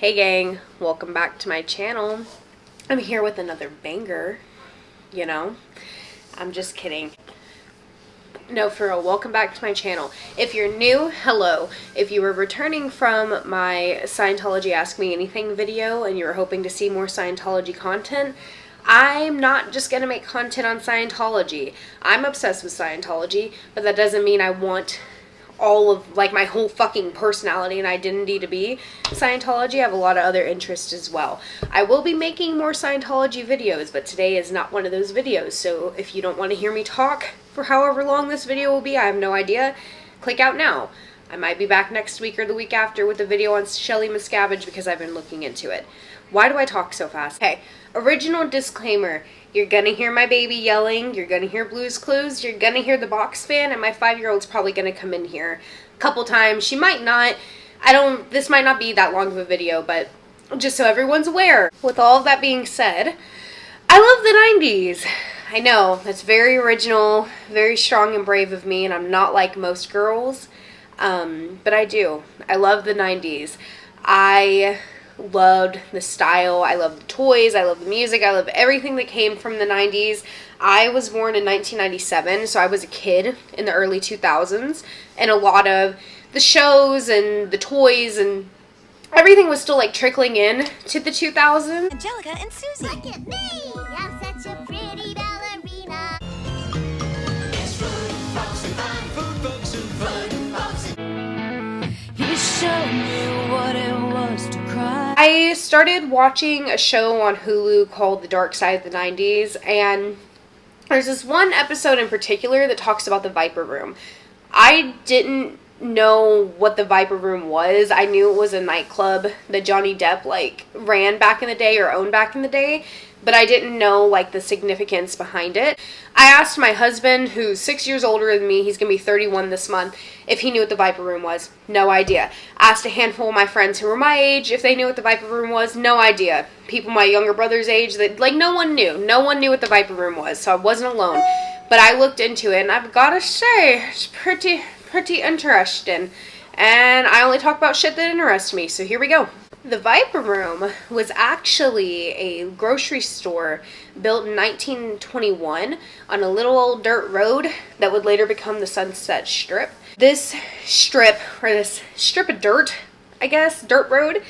Hey gang, welcome back to my channel. I'm here with another banger, you know? I'm just kidding. No, for real, welcome back to my channel. If you're new, hello. If you were returning from my Scientology Ask Me Anything video and you were hoping to see more Scientology content, I'm not just gonna make content on Scientology. I'm obsessed with Scientology, but that doesn't mean I want all of, like, my whole fucking personality and identity to be Scientology. I have a lot of other interests as well. I will be making more Scientology videos, but today is not one of those videos, so if you don't want to hear me talk for however long this video will be, I have no idea, click out now. I might be back next week or the week after with a video on Shelly Miscavige because I've been looking into it. Why do I talk so fast? Okay, original disclaimer. You're gonna hear my baby yelling, you're gonna hear Blue's Clues, you're gonna hear the box fan, and my 5-year-old's probably gonna come in here a couple times. She might not. This might not be that long of a video, but just so everyone's aware. With all of that being said, I love the 90s. I know, that's very original, very strong and brave of me, and I'm not like most girls, but I do. I love the 90s. I loved the style, I love the toys, I love the music, I love everything that came from the 90s. I was born in 1997, so I was a kid in the early 2000s, and a lot of the shows and the toys and everything was still like trickling in to the 2000s. Angelica and Susie. Look at me! I'm such a pretty ballerina. It's fun, folks and fun, food, folks and fun, folks and He showed me what it was to cry. I started watching a show on Hulu called The Dark Side of the 90s, and there's this one episode in particular that talks about the Viper Room. I didn't know what the Viper Room was. I knew it was a nightclub that Johnny Depp like ran back in the day or owned back in the day, but I didn't know like the significance behind it. I asked my husband, who's 6 years older than me, he's gonna be 31 this month, if he knew what the Viper Room was. No idea. Asked a handful of my friends who were my age if they knew what the Viper Room was. No idea. People my younger brother's age, that like no one knew. No one knew what the Viper Room was, so I wasn't alone. But I looked into it, and I've gotta say, it's pretty interesting. And I only talk about shit that interests me, so here we go. The Viper Room was actually a grocery store built in 1921 on a little old dirt road that would later become the Sunset Strip. This strip, or this strip of dirt, I guess, dirt road,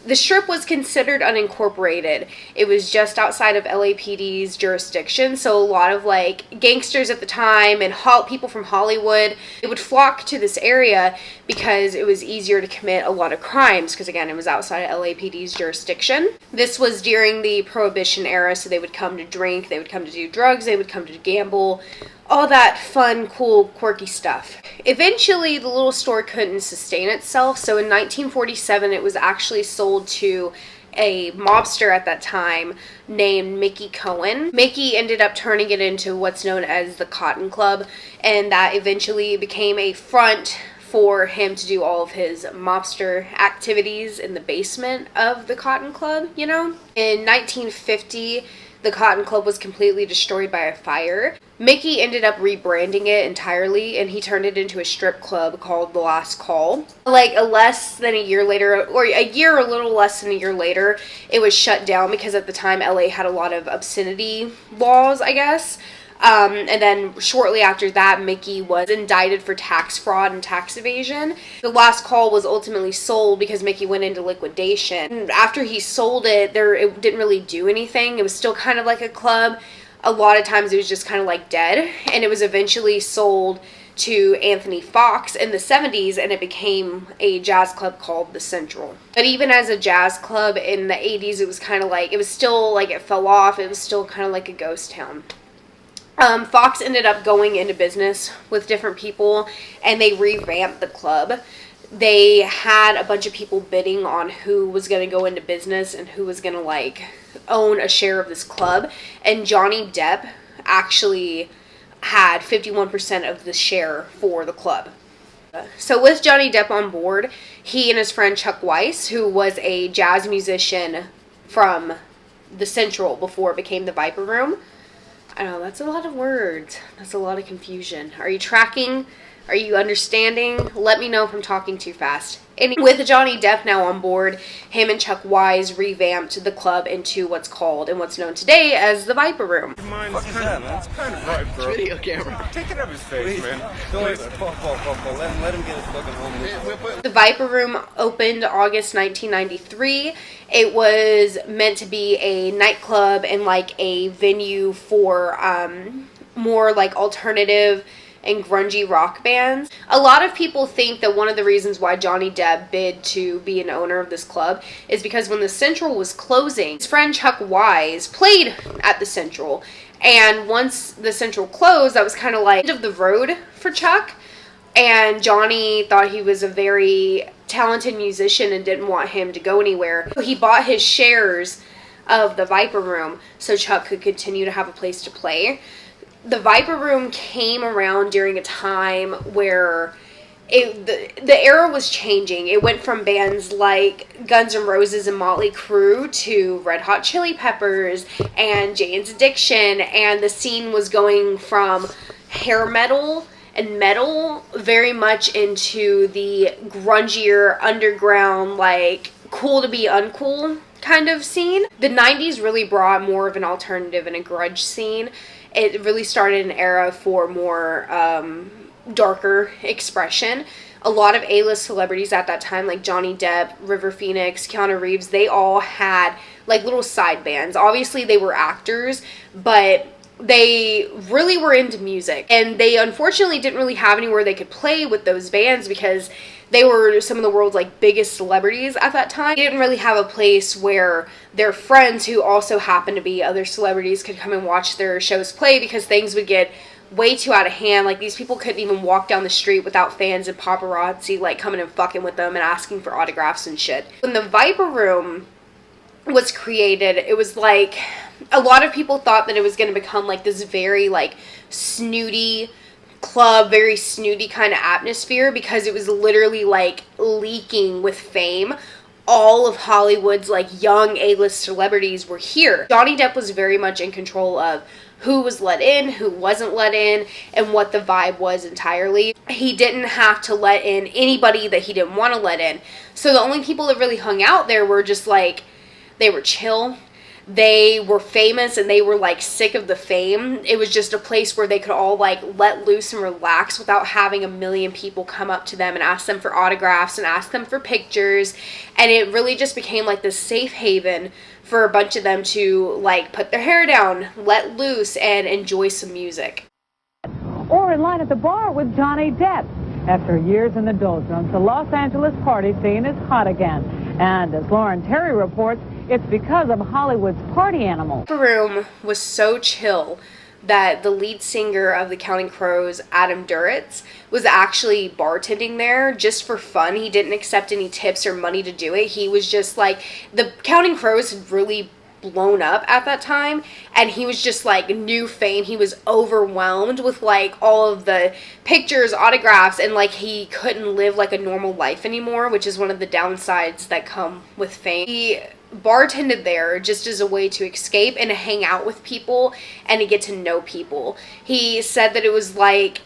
the strip was considered unincorporated. It was just outside of LAPD's jurisdiction, so a lot of like gangsters at the time and people from Hollywood, they would flock to this area because it was easier to commit a lot of crimes because again, it was outside of LAPD's jurisdiction. This was during the Prohibition era, so they would come to drink, they would come to do drugs, they would come to gamble, all that fun, cool, quirky stuff. Eventually, the little store couldn't sustain itself, so in 1947, it was actually sold to a mobster at that time named Mickey Cohen. Mickey ended up turning it into what's known as the Cotton Club, and that eventually became a front for him to do all of his mobster activities in the basement of the Cotton Club, you know? In 1950, the Cotton Club was completely destroyed by a fire. Mickey ended up rebranding it entirely, and he turned it into a strip club called The Last Call. Like less than a year later, or a year or a little less than a year later, it was shut down because at the time LA had a lot of obscenity laws, I guess. And then shortly after that, Mickey was indicted for tax fraud and tax evasion. The Last Call was ultimately sold because Mickey went into liquidation. And after he sold it, it didn't really do anything. It was still kind of like a club. A lot of times it was just kind of like dead. And it was eventually sold to Anthony Fox in the 70s, and it became a jazz club called the Central. But even as a jazz club in the 80s, it was kind of like, it was still like it fell off. It was still kind of like a ghost town. Fox ended up going into business with different people, and they revamped the club. They had a bunch of people bidding on who was going to go into business and who was going to like own a share of this club, and Johnny Depp actually had 51% of the share for the club. So with Johnny Depp on board, he and his friend Chuck Weiss, who was a jazz musician from the Central before it became the Viper Room. I know, that's a lot of words. That's a lot of confusion. Are you tracking? Are you understanding? Let me know if I'm talking too fast. And with Johnny Depp now on board, him and Chuck Wise revamped the club into what's called and what's known today as the Viper Room. What is that, man? It's kind of bright, bro. Video camera. Take it out of his face, man. Don't let him get his fucking home. The Viper Room opened August 1993. It was meant to be a nightclub and like a venue for more like alternative and grungy rock bands. A lot of people think that one of the reasons why Johnny Depp bid to be an owner of this club is because when the Central was closing, his friend Chuck Wise played at the Central. And once the Central closed, that was kind of like end of the road for Chuck. And Johnny thought he was a very talented musician and didn't want him to go anywhere. So he bought his shares of the Viper Room so Chuck could continue to have a place to play. The Viper Room came around during a time where the era was changing. It went from bands like Guns N' Roses and Motley Crue to Red Hot Chili Peppers and Jane's Addiction, and the scene was going from hair metal and metal very much into the grungier, underground, like cool to be uncool kind of scene. The 90s really brought more of an alternative and a grunge scene. It really started an era for more darker expression. A lot of A-list celebrities at that time, like Johnny Depp, River Phoenix, Keanu Reeves, they all had like little side bands. Obviously they were actors, but they really were into music. And they unfortunately didn't really have anywhere they could play with those bands because they were some of the world's like biggest celebrities at that time. They didn't really have a place where their friends who also happened to be other celebrities could come and watch their shows play because things would get way too out of hand. Like these people couldn't even walk down the street without fans and paparazzi like coming and fucking with them and asking for autographs and shit. When the Viper Room was created, it was like a lot of people thought that it was going to become like this very like snooty club, very snooty kind of atmosphere because it was literally like leaking with fame. All of Hollywood's like young A-list celebrities were here. Johnny Depp was very much in control of who was let in, who wasn't let in, and what the vibe was entirely. He didn't have to let in anybody that he didn't want to let in. So the only people that really hung out there were just like, they were chill. They were famous and they were like sick of the fame. It was just a place where they could all like let loose and relax without having a million people come up to them and ask them for autographs and ask them for pictures. And it really just became like this safe haven for a bunch of them to like put their hair down, let loose, and enjoy some music. Or in line at the bar with Johnny Depp. After years in the doldrums, the Los Angeles party scene is hot again. And as Lauren Terry reports, it's because of Hollywood's party animal. The room was so chill that the lead singer of the Counting Crows, Adam Duritz, was actually bartending there just for fun. He didn't accept any tips or money to do it. He was just like, the Counting Crows had really blown up at that time, and he was just like new fame. He was overwhelmed with like all of the pictures, autographs, and like he couldn't live like a normal life anymore, which is one of the downsides that come with fame. He bartended there just as a way to escape and to hang out with people and to get to know people. He said that it was like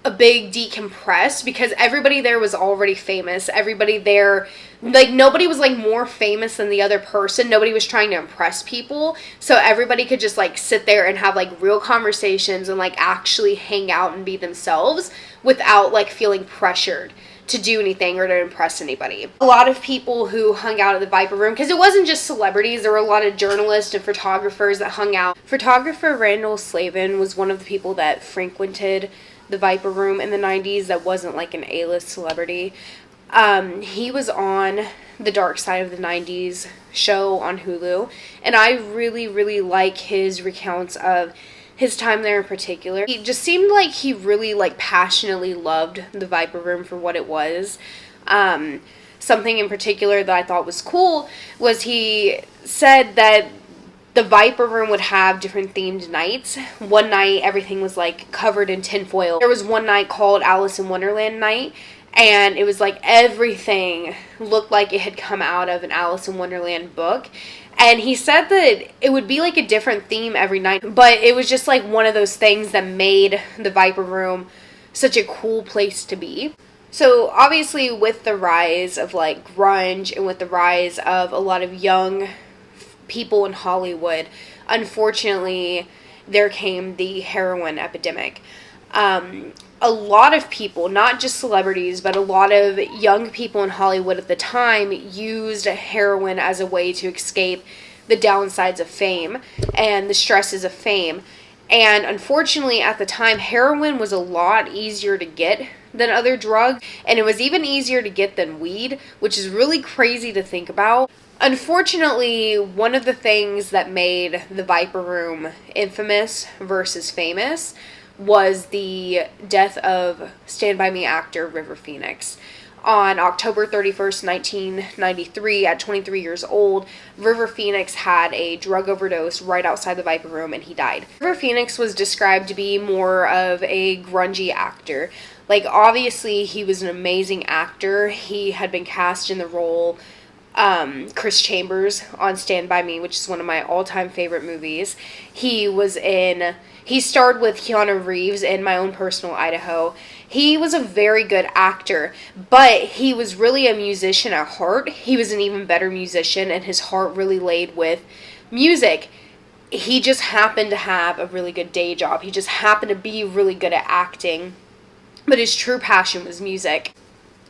a big decompress because everybody there was already famous. Everybody there, like, nobody was like more famous than the other person. Nobody was trying to impress people, so everybody could just like sit there and have like real conversations and like actually hang out and be themselves without like feeling pressured to do anything or to impress anybody. A lot of people who hung out at the Viper Room, because it wasn't just celebrities, there were a lot of journalists and photographers that hung out. Photographer Randall Slavin was one of the people that frequented the Viper Room in the 90s that wasn't like an A-list celebrity. He was on the Dark Side of the 90s show on Hulu, and I really, really like his recounts of his time there in particular. He just seemed like he really like passionately loved the Viper Room for what it was. Something in particular that I thought was cool was he said that the Viper Room would have different themed nights. One night everything was like covered in tinfoil. There was one night called Alice in Wonderland night, and it was like everything looked like it had come out of an Alice in Wonderland book. And he said that it would be like a different theme every night, but it was just like one of those things that made the Viper Room such a cool place to be. So obviously with the rise of like grunge and with the rise of a lot of young people in Hollywood, unfortunately there came the heroin epidemic. A lot of people, not just celebrities, but a lot of young people in Hollywood at the time used heroin as a way to escape the downsides of fame and the stresses of fame. And unfortunately, at the time, heroin was a lot easier to get than other drugs, and it was even easier to get than weed, which is really crazy to think about. Unfortunately, one of the things that made the Viper Room infamous versus famous was the death of Stand By Me actor River Phoenix. On October 31st, 1993, at 23 years old, River Phoenix had a drug overdose right outside the Viper Room and he died. River Phoenix was described to be more of a grungy actor. Like, obviously, he was an amazing actor. He had been cast in the role Chris Chambers on Stand By Me, which is one of my all-time favorite movies. He starred with Keanu Reeves in My Own Personal Idaho. He was a very good actor, but he was really a musician at heart. He was an even better musician, and his heart really laid with music. He just happened to have a really good day job. He just happened to be really good at acting, but his true passion was music.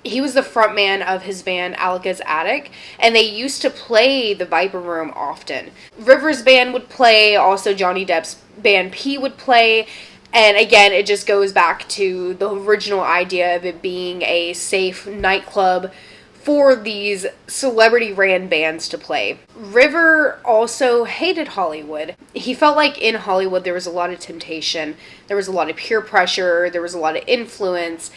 He was the frontman of his band Alika's Attic, and they used to play the Viper Room often. River's band would play, also Johnny Depp's band P would play, and again, it just goes back to the original idea of it being a safe nightclub for these celebrity-ran bands to play. River also hated Hollywood. He felt like in Hollywood there was a lot of temptation, there was a lot of peer pressure, there was a lot of influence,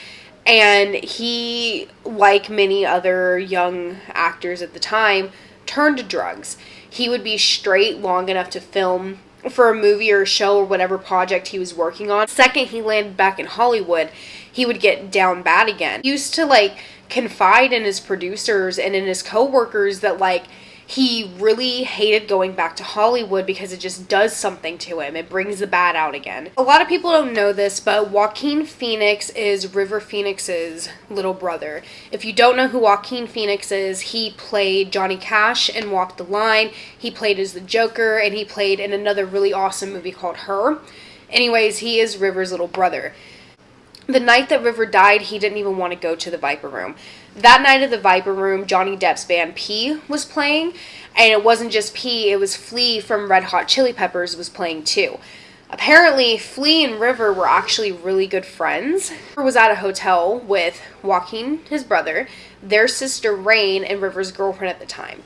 and he, like many other young actors at the time, turned to drugs. He would be straight long enough to film for a movie or a show or whatever project he was working on. Second he landed back in Hollywood, he would get down bad again. He used to like confide in his producers and in his co-workers that like he really hated going back to Hollywood because it just does something to him. It brings the bad out again. A lot of people don't know this, but Joaquin Phoenix is River Phoenix's little brother. If you don't know who Joaquin Phoenix is, he played Johnny Cash in Walk the Line. He played as the Joker, and he played in another really awesome movie called Her. Anyways, he is River's little brother. The night that River died, he didn't even want to go to the Viper Room. That night at the Viper Room, Johnny Depp's band P was playing, and it wasn't just P, it was Flea from Red Hot Chili Peppers was playing too. Apparently, Flea and River were actually really good friends. River was at a hotel with Joaquin, his brother, their sister Rain, and River's girlfriend at the time.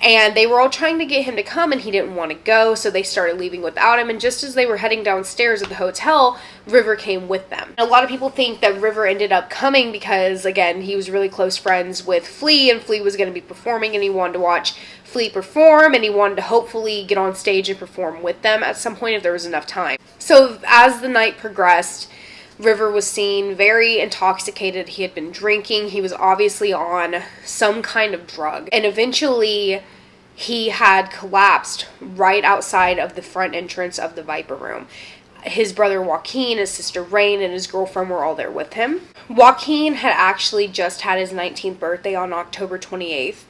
And they were all trying to get him to come, and he didn't want to go, so they started leaving without him. And just as they were heading downstairs at the hotel, River came with them. A lot of people think that River ended up coming because, again, he was really close friends with Flea, and Flea was going to be performing, and he wanted to watch Flea perform, and he wanted to hopefully get on stage and perform with them at some point if there was enough time. So as the night progressed, River was seen very intoxicated. He had been drinking. He was obviously on some kind of drug. And eventually, he had collapsed right outside of the front entrance of the Viper Room. His brother Joaquin, his sister Rain, and his girlfriend were all there with him. Joaquin had actually just had his 19th birthday on October 28th.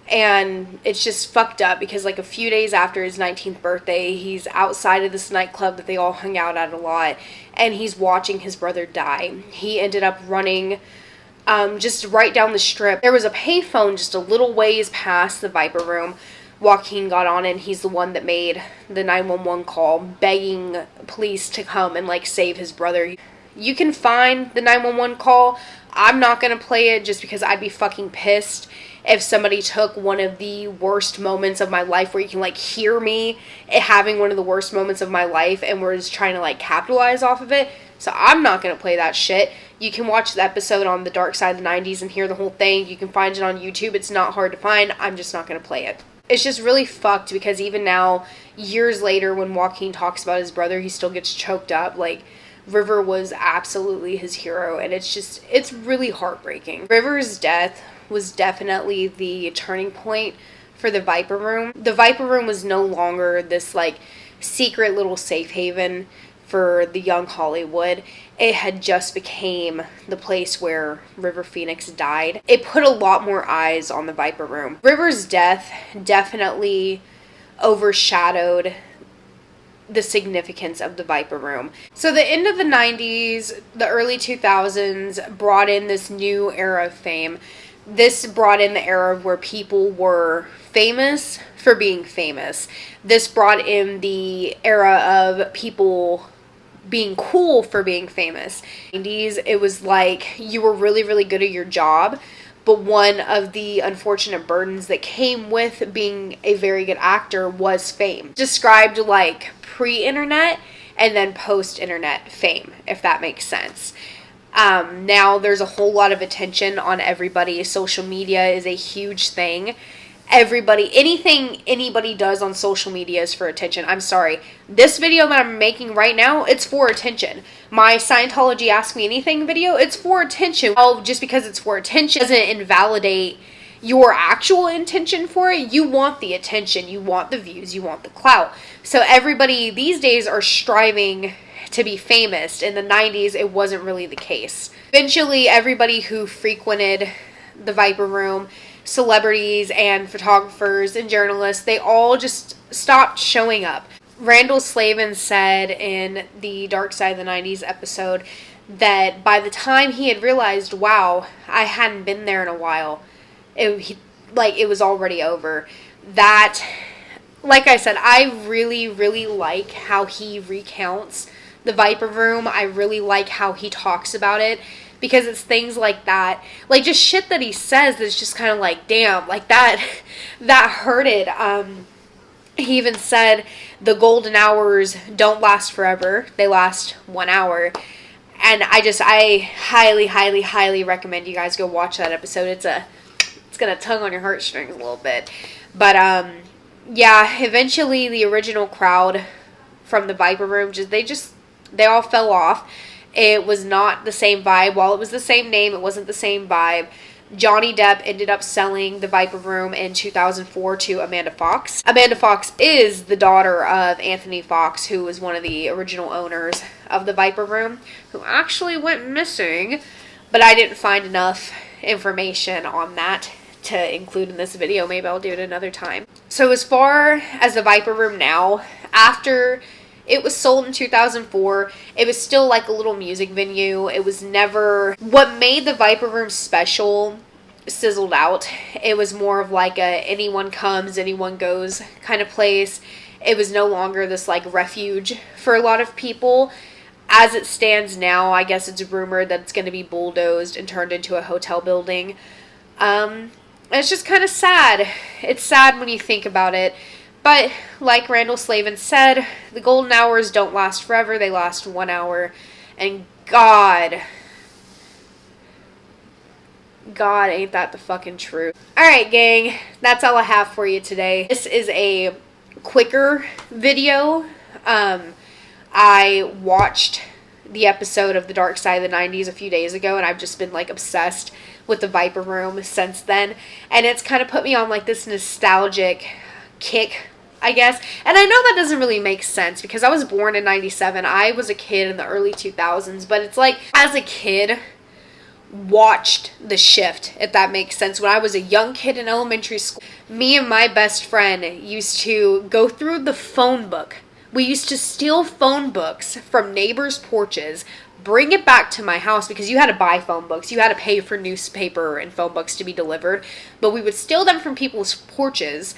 And it's just fucked up because like a few days after his 19th birthday, he's outside of this nightclub that they all hung out at a lot, and he's watching his brother die. He ended up running just right down the strip. There was a payphone just a little ways past the Viper Room. Joaquin got on, and he's the one that made the 911 call, begging police to come and like save his brother. You can find the 911 call. I'm not gonna play it just because I'd be fucking pissed if somebody took one of the worst moments of my life where you can like hear me having one of the worst moments of my life and we're just trying to like capitalize off of it. So I'm not going to play that shit. You can watch the episode on the dark side of the 90s and hear the whole thing. You can find it on YouTube. It's not hard to find. I'm just not going to play it. It's just really fucked because even now, years later, when Joaquin talks about his brother, he still gets choked up. Like, River was absolutely his hero, and it's really heartbreaking. River's death was definitely the turning point for the Viper Room. The Viper Room was no longer this, like, secret little safe haven for the young Hollywood. It had just became the place where River Phoenix died. It put a lot more eyes on the Viper Room. River's death definitely overshadowed the significance of the Viper Room. So the end of the 90s, the early 2000s brought in this new era of fame. This brought in the era where people were famous for being famous. This brought in the era of people being cool for being famous. In the 90s, it was like you were really, really good at your job, but one of the unfortunate burdens that came with being a very good actor was fame. Described like pre-internet and then post-internet fame, if that makes sense. Now there's a whole lot of attention on everybody. Social media is a huge thing. Anything anybody does on social media is for attention. I'm sorry. This video that I'm making right now, it's for attention. My Scientology Ask Me Anything video, it's for attention. Well, just because it's for attention doesn't invalidate your actual intention for it. You want the attention, you want the views, you want the clout. So everybody these days are striving to be famous. In the 90s, it wasn't really the case. Eventually, everybody who frequented the Viper Room, celebrities and photographers and journalists, they all just stopped showing up. Randall Slavin said in the Dark Side of the 90s episode that by the time he had realized, wow, I hadn't been there in a while, it was already over. That, like I said, I really, really like how he recounts the Viper Room. I really like how he talks about it, because it's things like that, like just shit that he says that's just kind of like, damn, like that hurted. He even said the golden hours don't last forever, they last 1 hour. And I highly, highly, highly recommend you guys go watch that episode. It's gonna tug on your heartstrings a little bit. But yeah, eventually the original crowd from the Viper Room, they all fell off. It was not the same vibe. While it was the same name, it wasn't the same vibe. Johnny Depp ended up selling the Viper Room in 2004 to Amanda Fox. Amanda Fox is the daughter of Anthony Fox, who was one of the original owners of the Viper Room, who actually went missing, but I didn't find enough information on that to include in this video. Maybe I'll do it another time. So as far as the Viper Room now, after it was sold in 2004. It was still like a little music venue. It was never... What made the Viper Room special sizzled out. It was more of like a anyone comes, anyone goes kind of place. It was no longer this like refuge for a lot of people. As it stands now, I guess it's rumored that it's going to be bulldozed and turned into a hotel building. It's just kind of sad. It's sad when you think about it. But, like Randall Slavin said, the golden hours don't last forever, they last 1 hour. And God, ain't that the fucking truth. Alright, gang, that's all I have for you today. This is a quicker video. I watched the episode of The Dark Side of the 90s a few days ago, and I've just been, like, obsessed with the Viper Room since then. And it's kind of put me on, like, this nostalgic kick, I guess. And I know that doesn't really make sense because I was born in 97. I was a kid in the early 2000s, but it's like, as a kid, watched the shift, if that makes sense. When I was a young kid in elementary school, me and my best friend used to go through the phone book. We used to steal phone books from neighbors' porches, bring it back to my house, because you had to buy phone books. You had to pay for newspaper and phone books to be delivered. But we would steal them from people's porches,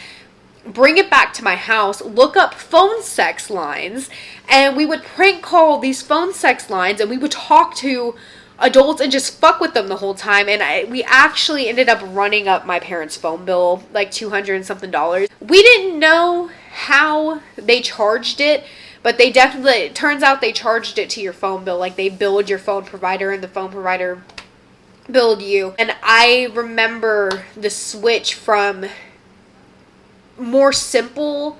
bring it back to my house, look up phone sex lines, and we would prank call these phone sex lines, and we would talk to adults and just fuck with them the whole time. And we actually ended up running up my parents' phone bill, like $200 and something. We didn't know how they charged it, but they definitely, it turns out they charged it to your phone bill. Like, they billed your phone provider, and the phone provider billed you. And I remember the switch from more simple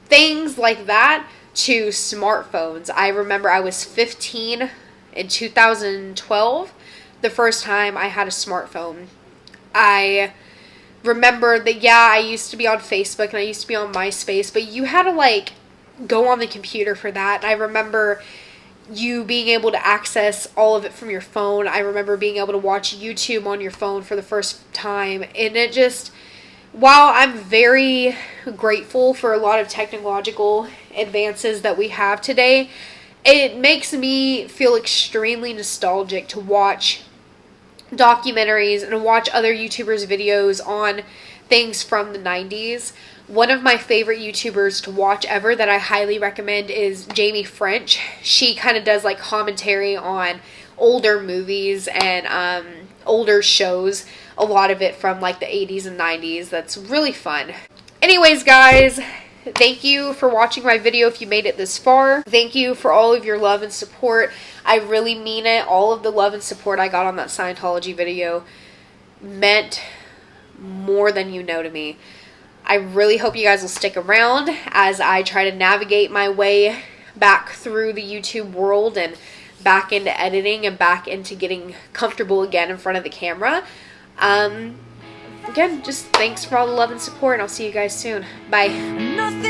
things like that to smartphones. I remember I was 15 in 2012, the first time I had a smartphone. I remember that, yeah, I used to be on Facebook and I used to be on MySpace, but you had to, like, go on the computer for that. And I remember you being able to access all of it from your phone. I remember being able to watch YouTube on your phone for the first time, and it just, while I'm very grateful for a lot of technological advances that we have today, it makes me feel extremely nostalgic to watch documentaries and watch other YouTubers' videos on things from the 90s. One of my favorite YouTubers to watch ever that I highly recommend is Jamie French. She kind of does like commentary on older movies and older shows, a lot of it from like the 80s and 90s. That's really fun. Anyways, guys, thank you for watching my video if you made it this far. Thank you for all of your love and support. I really mean it. All of the love and support I got on that Scientology video meant more than you know to me. I really hope you guys will stick around as I try to navigate my way back through the YouTube world and back into editing and back into getting comfortable again in front of the camera. Again, just thanks for all the love and support, and I'll see you guys soon. Bye. Nothing